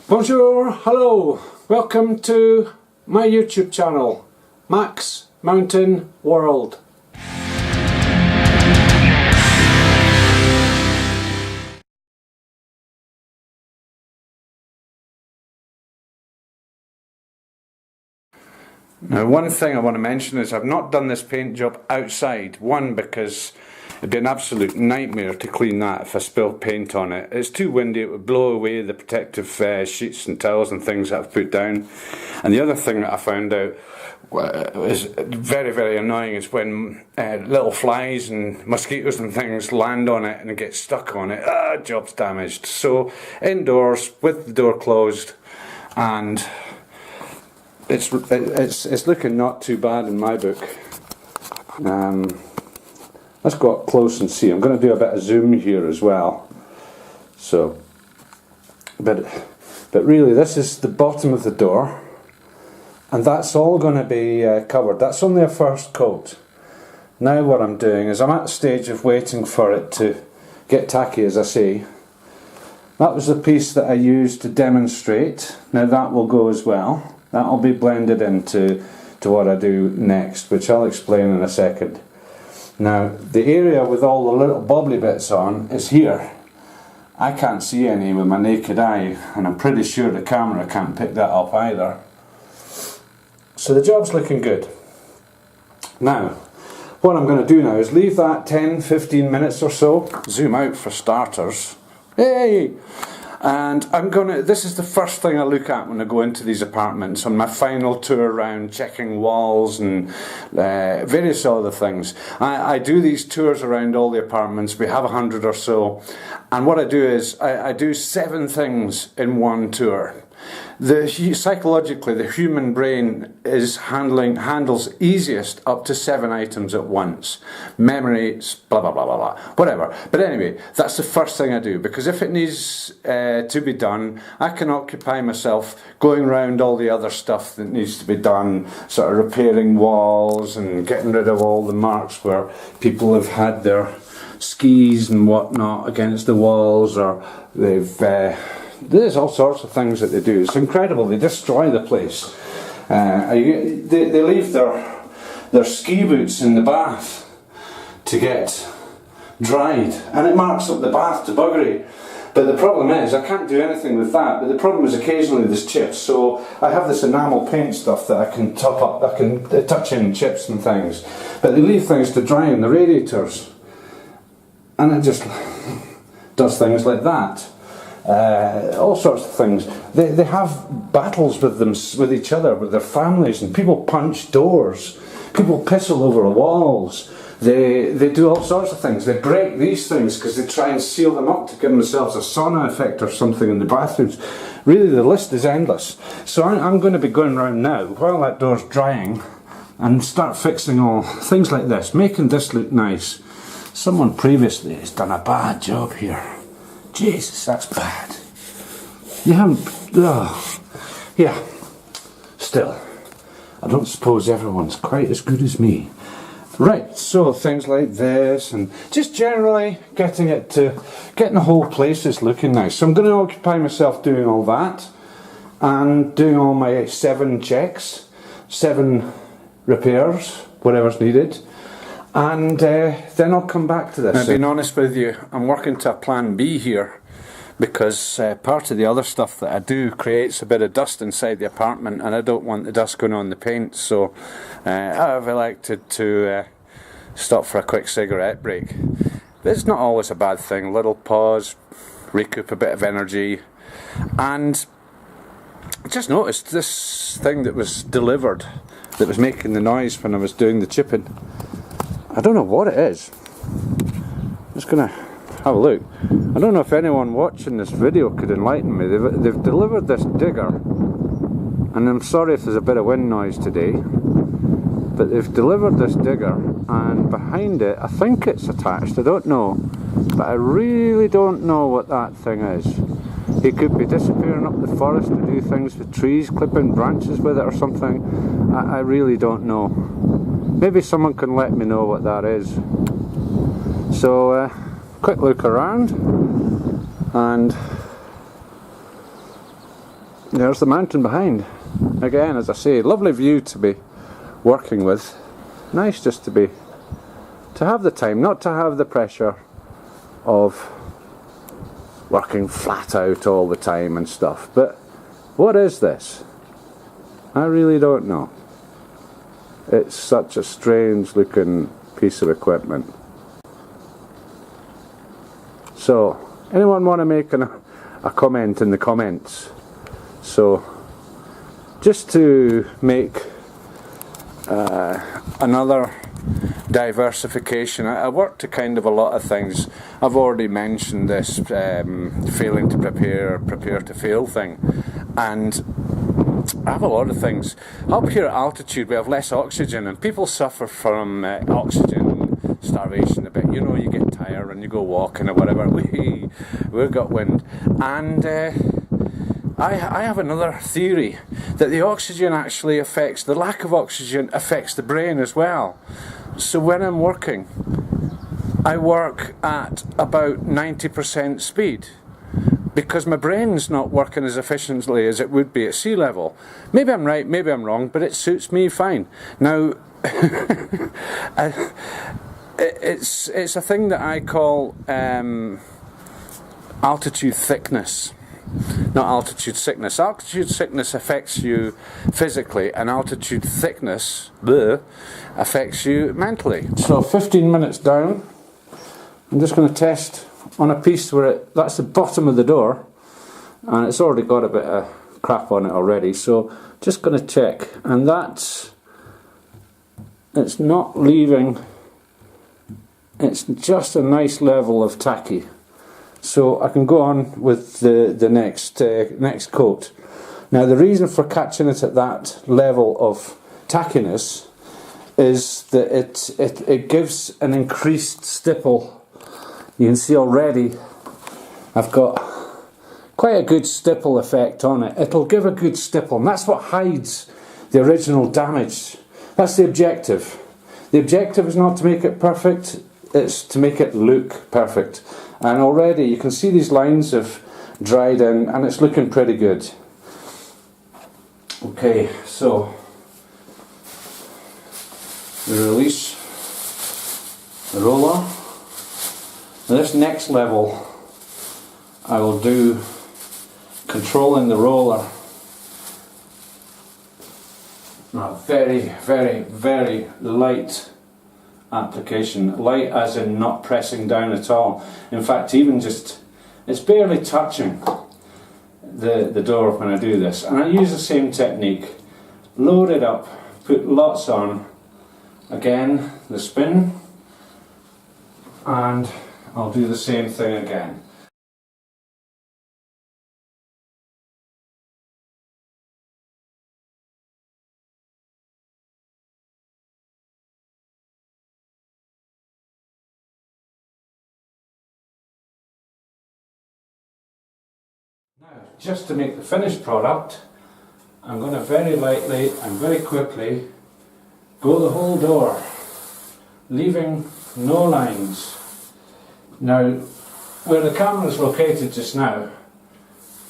Bonjour, hello, welcome to my YouTube channel, Max Mountain World. Now, one thing I want to mention is I've not done this paint job outside. One, because it'd be an absolute nightmare to clean that if I spilled paint on it. It's too windy, it would blow away the protective sheets and towels and things that I've put down. And the other thing that I found out is very, very annoying is when little flies and mosquitoes and things land on it and get stuck on it. Job's damaged. So indoors with the door closed, and it's looking not too bad in my book. Let's go up close and see. I'm going to do a bit of zoom here as well. So, but really, this is the bottom of the door, and that's all going to be covered. That's only a first coat. Now what I'm doing is I'm at the stage of waiting for it to get tacky, as I say. That was the piece that I used to demonstrate. Now that will go as well. That'll be blended into what I do next, which I'll explain in a second. Now, the area with all the little bobbly bits on is here. I can't see any with my naked eye, and I'm pretty sure the camera can't pick that up either. So the job's looking good. Now, what I'm going to do now is leave that 10-15 minutes or so. Zoom out for starters. Hey! And this is the first thing I look at when I go into these apartments on my final tour around, checking walls and various other things. I do these tours around all the apartments. We have 100 or so. And what I do is I do 7 things in one tour. Psychologically, the human brain handles easiest up to 7 items at once. Memory, blah blah blah blah blah, whatever. But anyway, that's the first thing I do, because if it needs to be done, I can occupy myself going around all the other stuff that needs to be done, sort of repairing walls and getting rid of all the marks where people have had their skis and whatnot against the walls, or there's all sorts of things that they do. It's incredible. They destroy the place. They leave their ski boots in the bath to get dried, and it marks up the bath to buggery. But the problem is, I can't do anything with that. But the problem is, occasionally there's chips. So I have this enamel paint stuff that I can top up. I can touch in chips and things. But they leave things to dry in the radiators, and it just does things like that. All sorts of things. They have battles with each other, with their families, and people punch doors. People piss all over walls. They do all sorts of things. They break these things because they try and seal them up to give themselves a sauna effect or something in the bathrooms. Really, the list is endless. So I'm going to be going around now while that door's drying and start fixing all things like this, making this look nice. Someone previously has done a bad job here. Jesus, that's bad. You haven't... yeah. Still, I don't suppose everyone's quite as good as me. Right, so things like this, and just generally getting the whole place is looking nice. So I'm going to occupy myself doing all that, and doing all my 7 checks, 7 repairs, whatever's needed. And then I'll come back to this. Now, being honest with you, I'm working to a plan B here, because part of the other stuff that I do creates a bit of dust inside the apartment, and I don't want the dust going on the paint. So I've elected to stop for a quick cigarette break. But it's not always a bad thing. A little pause, recoup a bit of energy. And I just noticed this thing that was delivered, that was making the noise when I was doing the chipping. I don't know what it is. I'm just going to have a look. I don't know if anyone watching this video could enlighten me. They've delivered this digger, and I'm sorry if there's a bit of wind noise today, but they've delivered this digger, and behind it, I think it's attached, I don't know, but I really don't know what that thing is. He could be disappearing up the forest to do things with trees, clipping branches with it or something. I really don't know. Maybe someone can let me know what that is. So, quick look around, and There's the mountain behind. Again, as I say, lovely view to be working with. Nice just to have the time, not to have the pressure of working flat out all the time and stuff. But what is this? I really don't know. It's such a strange looking piece of equipment. So, anyone want to make a comment in the comments? So, just to make another diversification. I work to kind of a lot of things. I've already mentioned this failing to prepare to fail thing, and I have a lot of things. Up here at altitude we have less oxygen, and people suffer from oxygen starvation a bit. You know, you get tired and you go walking or whatever. We've got wind, and I have another theory that the oxygen actually affects, the lack of oxygen affects the brain as well. So when I'm working, I work at about 90% speed because my brain's not working as efficiently as it would be at sea level. Maybe I'm right, maybe I'm wrong, but it suits me fine. Now, it's a thing that I call altitude thickness. Not altitude sickness. Altitude sickness affects you physically, and altitude thickness affects you mentally. So 15 minutes down, I'm just going to test on a piece where that's the bottom of the door, and it's already got a bit of crap on it already, so just going to check, and it's not leaving, it's just a nice level of tacky. So I can go on with the next coat. Now the reason for catching it at that level of tackiness is that it gives an increased stipple. You can see already I've got quite a good stipple effect on it. It'll give a good stipple, and that's what hides the original damage. That's the objective. The objective is not to make it perfect, it's to make it look perfect. And already you can see these lines have dried in, and it's looking pretty good. Okay, so we release the roller. Now this next level I will do controlling the roller. Now very, very, very light application. Light as in not pressing down at all. In fact, even just, it's barely touching the door when I do this. And I use the same technique. Load it up, put lots on. Again, the spin. And I'll do the same thing again. Now, just to make the finished product, I'm going to very lightly and very quickly go the whole door, leaving no lines. Now, where the camera is located just now,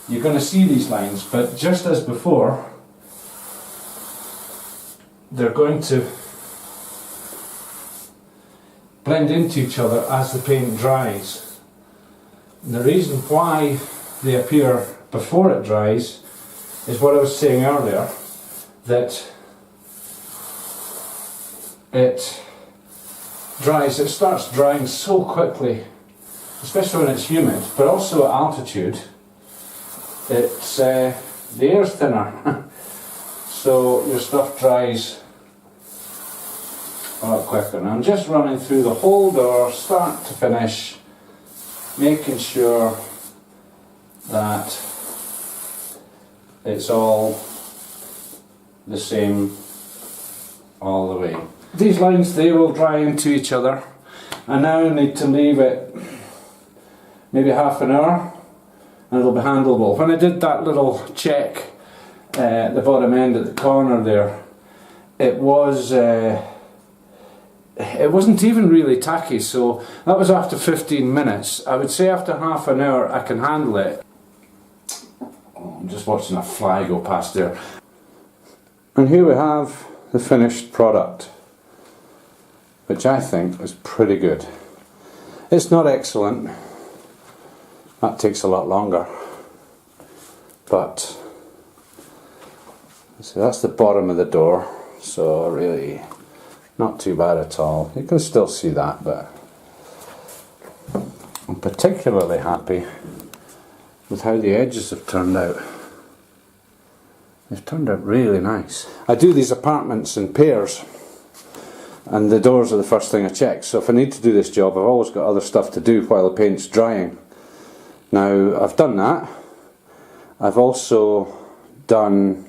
you're going to see these lines, but just as before, they're going to blend into each other as the paint dries. And the reason why they appear before it dries is what I was saying earlier, that it starts drying so quickly, especially when it's humid, but also at altitude. It's the air's thinner, so your stuff dries a lot quicker. And I'm just running through the whole door, start to finish, making sure that it's all the same all the way. These lines, they will dry into each other, and now I need to leave it maybe half an hour and it'll be handleable. When I did that little check at the bottom end at the corner there, it wasn't even really tacky, so that was after 15 minutes. I would say after half an hour I can handle it. Oh, I'm just watching a fly go past there. And here we have the finished product, which I think is pretty good. It's not excellent, that takes a lot longer, but so that's the bottom of the door, so really not too bad at all. You can still see that, but I'm particularly happy with how the edges have turned out. They've turned out really nice. I do these apartments in pairs, and the doors are the first thing I check. So if I need to do this job, I've always got other stuff to do while the paint's drying. Now, I've done that. I've also done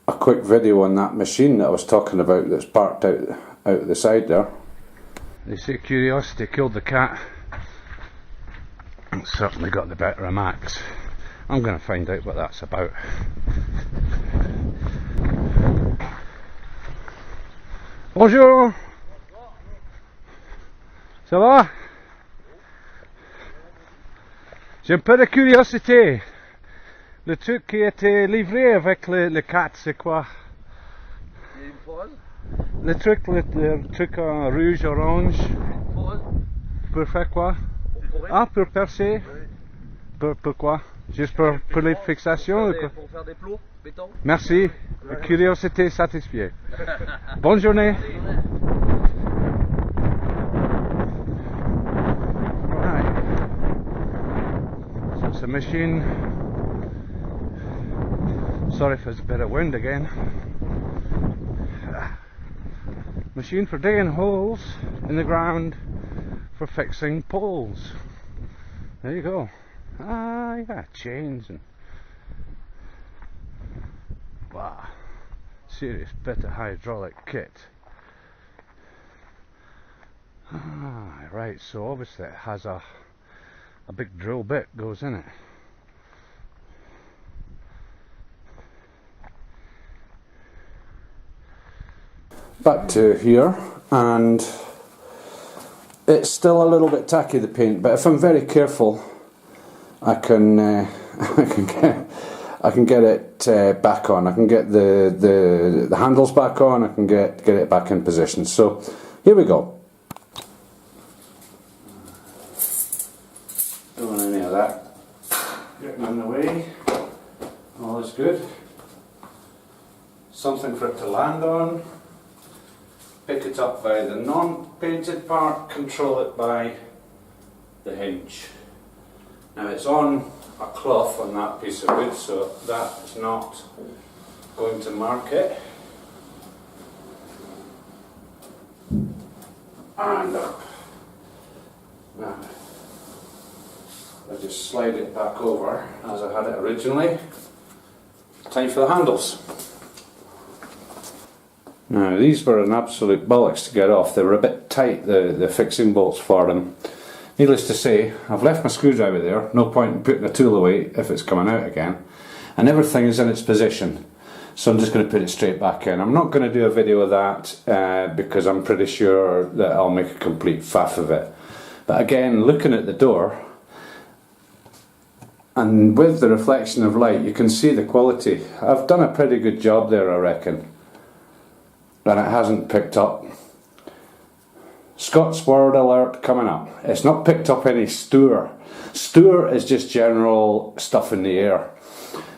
a quick video on that machine that I was talking about that's parked out the side there. They say curiosity killed the cat. It's certainly got the better of Max. I'm going to find out what that's about. Bonjour. Ça va? J'ai un peu de curiosité. Le truc qui a été livré avec le 4, c'est quoi? Le truc en rouge, orange. Pour faire quoi? Ah, pour percer? Pourquoi? Juste pour les fixations? Pour faire des plots, béton. Merci. Curiosité satisfiée. Bonne journée. Right. So it's a machine. Sorry if there's a bit of wind again. Machine for digging holes in the ground for fixing poles. There you go. Ah, yeah, chains and wow, serious bit of hydraulic kit. Ah, right. So obviously it has a big drill bit goes in it. Back to here, and it's still a little bit tacky, the paint, but if I'm very careful, I can I can get it back on. I can get the handles back on. I can get it back in position. So here we go. Don't want any of that getting in the way. All is good. Something for it to land on. Pick it up by the non-painted part, control it by the hinge. Now it's on a cloth on that piece of wood, so that's not going to mark it. And up. Now, I'll just slide it back over as I had it originally. Time for the handles. Now these were an absolute bollocks to get off. They were a bit tight, the fixing bolts for them. Needless to say, I've left my screwdriver there. No point in putting a tool away if it's coming out again. And everything is in its position. So I'm just going to put it straight back in. I'm not going to do a video of that because I'm pretty sure that I'll make a complete faff of it. But again, looking at the door, and with the reflection of light, you can see the quality. I've done a pretty good job there, I reckon. And it hasn't picked up. Scots word alert coming up. It's not picked up any stour. Stour is just general stuff in the air.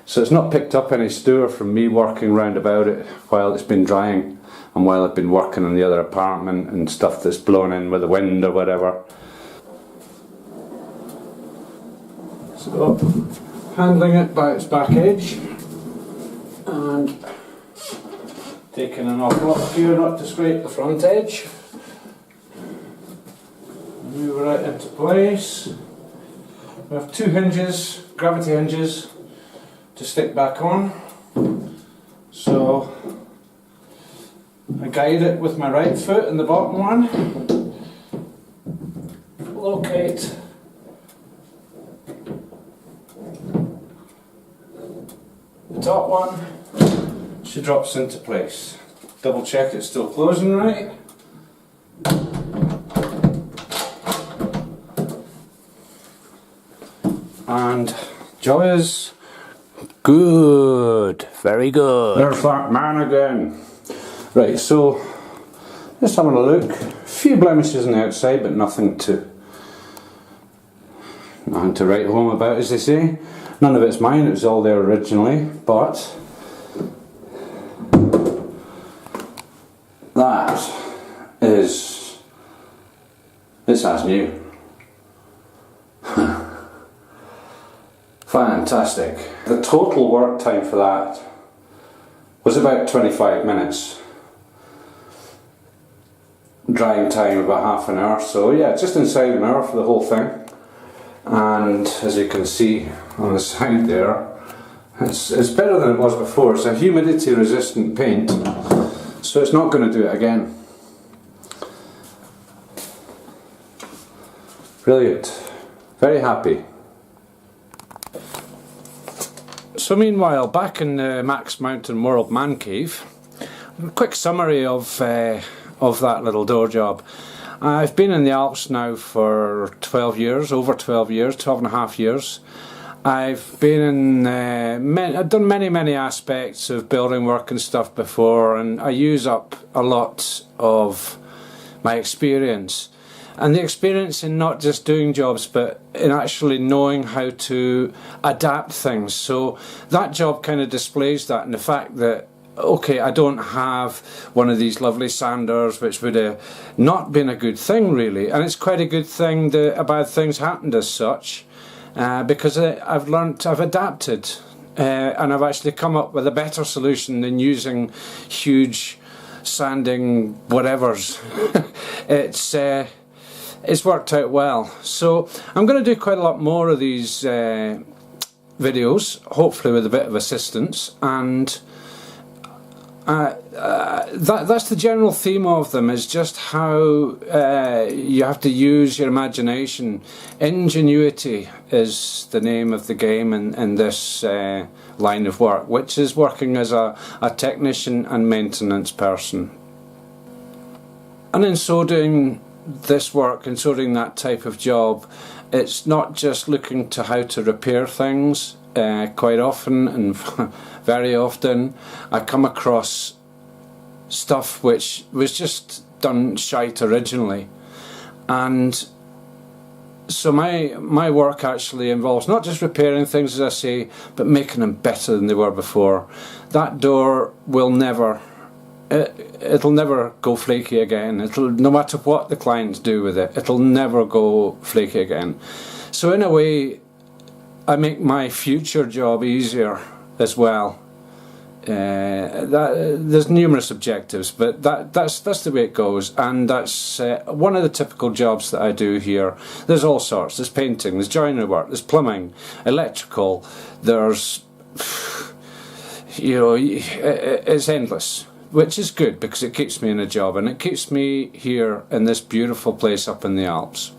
So it's not picked up any stour from me working round about it while it's been drying and while I've been working in the other apartment and stuff that's blown in with the wind or whatever. So, handling it by its back edge and taking an awful lot of care not to scrape the front edge. Move it right into place. We have two hinges, gravity hinges, to stick back on. So I guide it with my right foot in the bottom one. Locate. The top one. She drops into place. Double check it's still closing right. And Joyous. Good, very good. There's that man again. Right, so just having a look. A few blemishes on the outside, but nothing to write home about, as they say. None of it's mine, it was all there originally, but that is, it's as new. Fantastic. The total work time for that was about 25 minutes. Drying time about half an hour, so yeah, just inside an hour for the whole thing. And as you can see on the side there, it's better than it was before. It's a humidity resistant paint, so it's not going to do it again. Brilliant. Very happy. So meanwhile, back in the Max Mountain World Man Cave, a quick summary of that little door job. I've been in the Alps now for 12 years, over 12 years, 12 and a half years. I've been in, I've done many aspects of building work and stuff before, and I use up a lot of my experience. And the experience in not just doing jobs, but in actually knowing how to adapt things. So that job kind of displays that, and the fact that, okay, I don't have one of these lovely sanders, which would have not been a good thing really. And it's quite a good thing that a bad thing's happened as such, because I've learnt, I've adapted, and I've actually come up with a better solution than using huge sanding whatevers. It's worked out well. So I'm going to do quite a lot more of these videos, hopefully with a bit of assistance, and that's the general theme of them, is just how you have to use your imagination. Ingenuity is the name of the game in this line of work, which is working as a technician and maintenance person. And in so doing this work and so doing that type of job, it's not just looking to how to repair things. Quite often, and very often, I come across stuff which was just done shite originally, and so my work actually involves not just repairing things, as I say, but making them better than they were before. That door will never, it'll never go flaky again. No matter what the clients do with it, it'll never go flaky again. So in a way, I make my future job easier as well. There's numerous objectives, but that's the way it goes, and that's one of the typical jobs that I do here. There's all sorts. There's painting, there's joinery work, there's plumbing, electrical. There's, you know, it's endless, which is good because it keeps me in a job, and it keeps me here in this beautiful place up in the Alps.